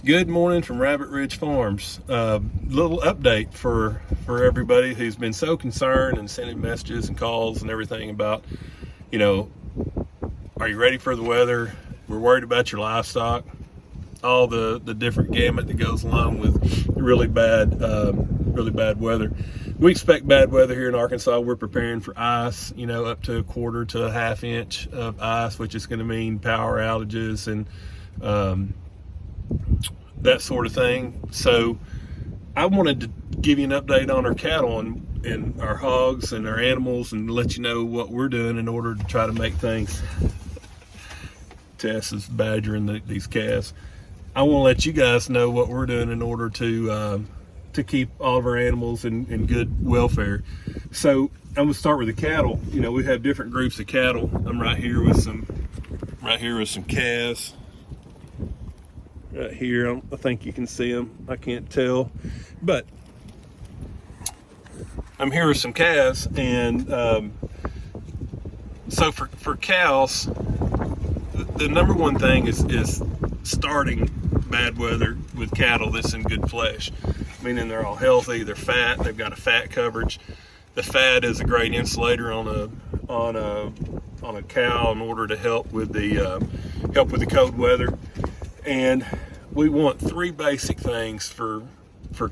Good morning from Rabbit Ridge Farms. Little update for everybody who's been so concerned and sending messages and calls and everything about, you know, are you ready for the weather? We're worried about your livestock. All the different gamut that goes along with really bad weather. We expect bad weather here in Arkansas. We're preparing for ice, up to a quarter to a half inch of ice, which is going to mean power outages and that sort of thing. So I wanted to give you an update on our cattle and our hogs and our animals and let you know what we're doing in order to try to make things. Tess is badgering these calves. I want to let you guys know what we're doing in order to keep all of our animals in good welfare. So I'm gonna start with the cattle. We have different groups of cattle. I'm right here with some calves. Right here, I think you can see them. I can't tell, but I'm here with some calves, and so for cows, the number one thing is starting bad weather with cattle that's in good flesh, meaning they're all healthy, they're fat, they've got a fat coverage. The fat is a great insulator on a cow in order to help with the cold weather. And we want three basic things for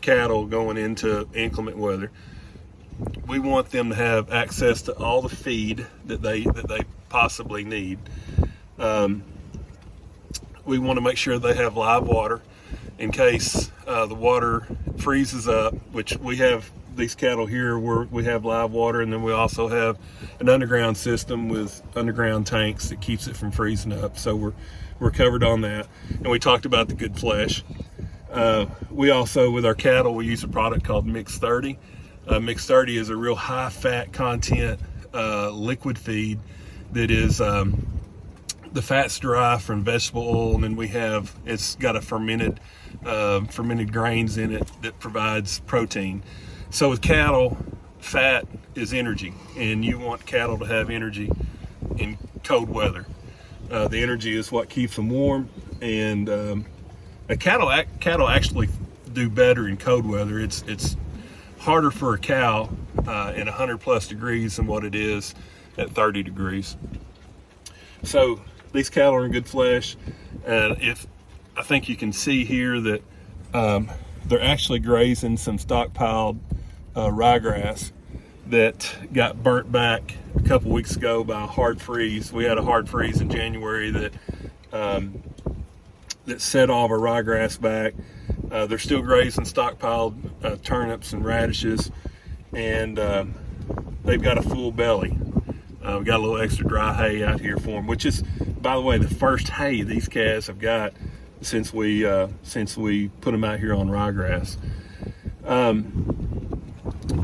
cattle going into inclement weather. We want them to have access to all the feed that they possibly need. We want to make sure they have live water in case the water freezes up, which we have these cattle here where we have live water, and then we also have an underground system with underground tanks that keeps it from freezing up. So we're covered on that. And we talked about the good flesh. We also, with our cattle, we use a product called Mix 30. Mix 30 is a real high fat content liquid feed that is the fat's derived from vegetable oil, and then it's got a fermented grains in it that provides protein. So with cattle, fat is energy, and you want cattle to have energy in cold weather. The energy is what keeps them warm, and cattle actually do better in cold weather. It's harder for a cow in 100 plus degrees than what it is at 30 degrees. So these cattle are in good flesh, and I think you can see here that they're actually grazing some stockpiled ryegrass that got burnt back a couple weeks ago by a hard freeze. We had a hard freeze in January that set all of our ryegrass back. They're still grazing stockpiled turnips and radishes, and they've got a full belly. We got a little extra dry hay out here for them, which is, by the way, the first hay these calves have got since we put them out here on ryegrass.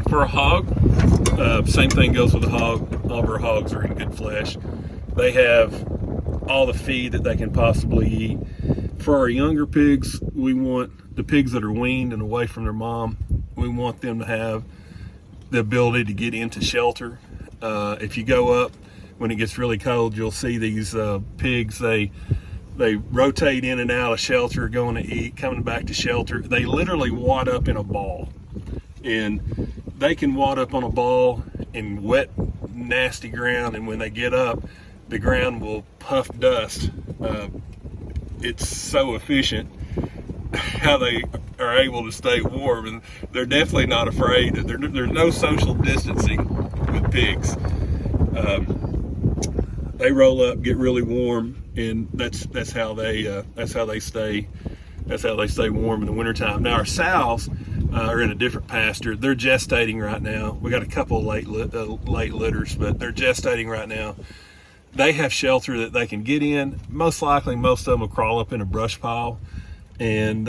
For a hog, same thing goes with a hog. All of our hogs are in good flesh. They have all the feed that they can possibly eat. For our younger pigs, we want the pigs that are weaned and away from their mom, we want them to have the ability to get into shelter. If you go up when it gets really cold, you'll see these pigs, they rotate in and out of shelter, going to eat, coming back to shelter. They literally wad up in a ball, and they can wad up on a ball in wet, nasty ground, and when they get up, the ground will puff dust. It's so efficient how they are able to stay warm, and they're definitely not afraid. There's no social distancing with pigs. They roll up, get really warm, and that's how they stay warm in the wintertime. Now our sows are in a different pasture. They're gestating right now. We got a couple of late litters, but they're gestating right now. They have shelter that they can get in. Most likely, most of them will crawl up in a brush pile and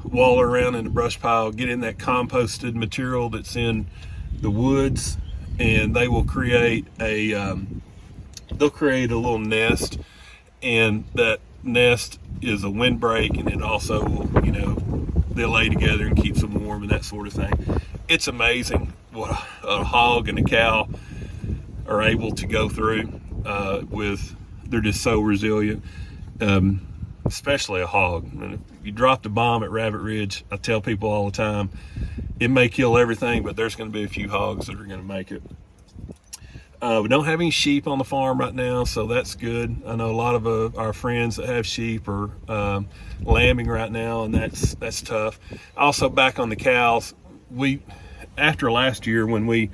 waller around in the brush pile, get in that composted material that's in the woods, and they will create a little nest, and that nest is a windbreak, and it also will, they'll lay together and keeps them warm and that sort of thing. It's amazing what a hog and a cow are able to go through they're just so resilient. especially a hog. And if you dropped a bomb at Rabbit Ridge, I tell people all the time, it may kill everything, but there's going to be a few hogs that are going to make it. We don't have any sheep on the farm right now, so that's good. I know a lot of our friends that have sheep are lambing right now, and that's tough. Also, back on the cows, after last year when we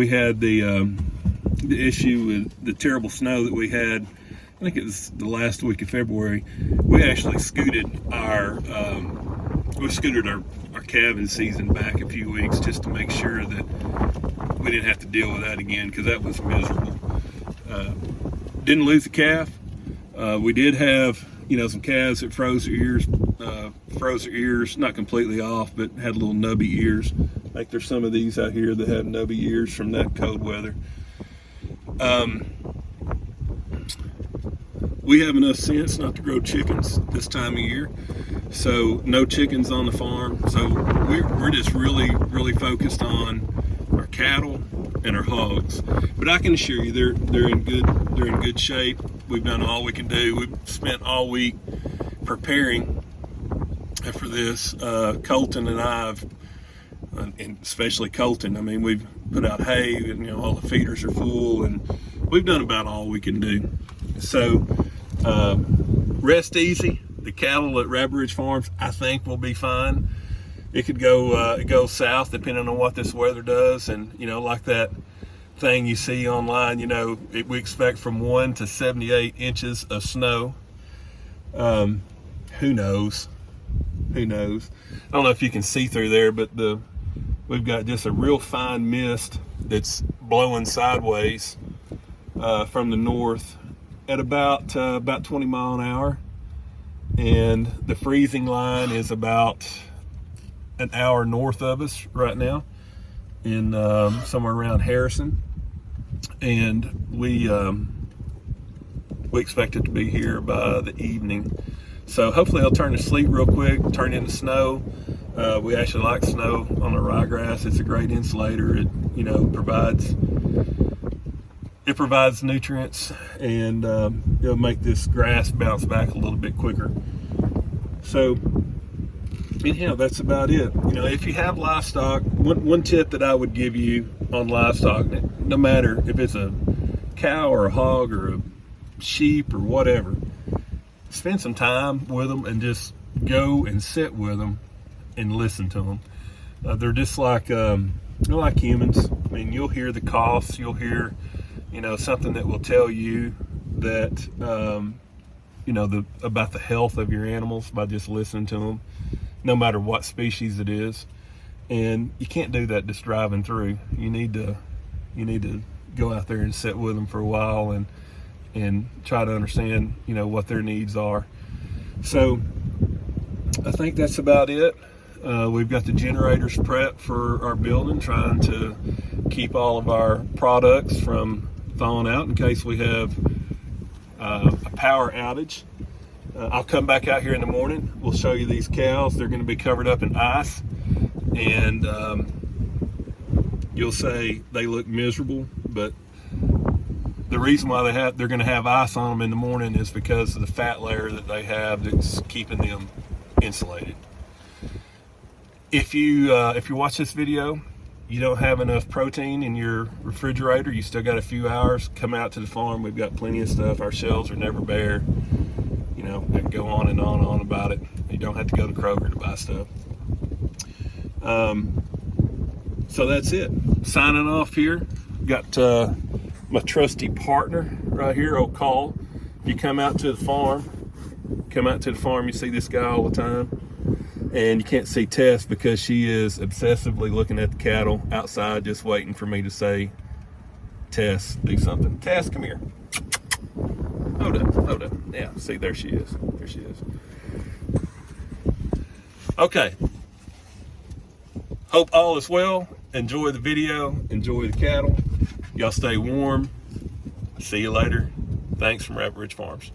had the issue with the terrible snow that we had, I think it was the last week of February, we actually scooted our calving season back a few weeks just to make sure that we didn't have to deal with that again, because that was miserable. Didn't lose a calf. We did have, some calves that froze their ears, not completely off, but had little nubby ears. Like there's some of these out here that have nubby ears from that cold weather. We have enough sense not to grow chickens this time of year, so no chickens on the farm. So we're just really, really focused on our cattle and our hogs. But I can assure you, they're in good shape. We've done all we can do. We've spent all week preparing for this. Colton and I have, and especially Colton, I mean, we've put out hay, and all the feeders are full, and we've done about all we can do. So rest easy. The cattle at Rabbit Ridge Farms, I think, will be fine. It could go south depending on what this weather does, and like that thing you see online, we expect from 1 to 78 inches of snow. Who knows? I don't know if you can see through there, but we've got just a real fine mist that's blowing sideways from the north at about 20 mile an hour, and the freezing line is about an hour north of us right now, in somewhere around Harrison, and we expect it to be here by the evening. So hopefully it'll turn to sleet real quick, turn into snow. We actually like snow on the ryegrass. It's a great insulator. It provides nutrients, and it'll make this grass bounce back a little bit quicker. So anyhow, that's about it. If you have livestock, one tip that I would give you on livestock, no matter if it's a cow or a hog or a sheep or whatever, spend some time with them and just go and sit with them and listen to them. They're just like they're like humans. I mean, you'll hear the coughs, you'll hear something that will tell you that about the health of your animals by just listening to them, no matter what species it is. And you can't do that just driving through. You need to go out there and sit with them for a while and try to understand what their needs are. So I think that's about it. We've got the generators prepped for our building, trying to keep all of our products from thawing out in case we have a power outage. I'll come back out here in the morning. We'll show you these cows. They're going to be covered up in ice, and you'll say they look miserable, but the reason why they're going to have ice on them in the morning is because of the fat layer that they have that's keeping them insulated. If you watch this video, you don't have enough protein in your refrigerator, you still got a few hours, come out to the farm. We've got plenty of stuff. Our shelves are never bare. I can go on and on about it. You don't have to go to Kroger to buy stuff. So that's it. Signing off here. Got my trusty partner right here, old Call. If you come out to the farm, you see this guy all the time. And you can't see Tess because she is obsessively looking at the cattle outside, just waiting for me to say, Tess, do something. Tess, come here. Hold up. Yeah, see, there she is. Okay. Hope all is well. Enjoy the video. Enjoy the cattle. Y'all stay warm. See you later. Thanks from Rabbit Ridge Farms.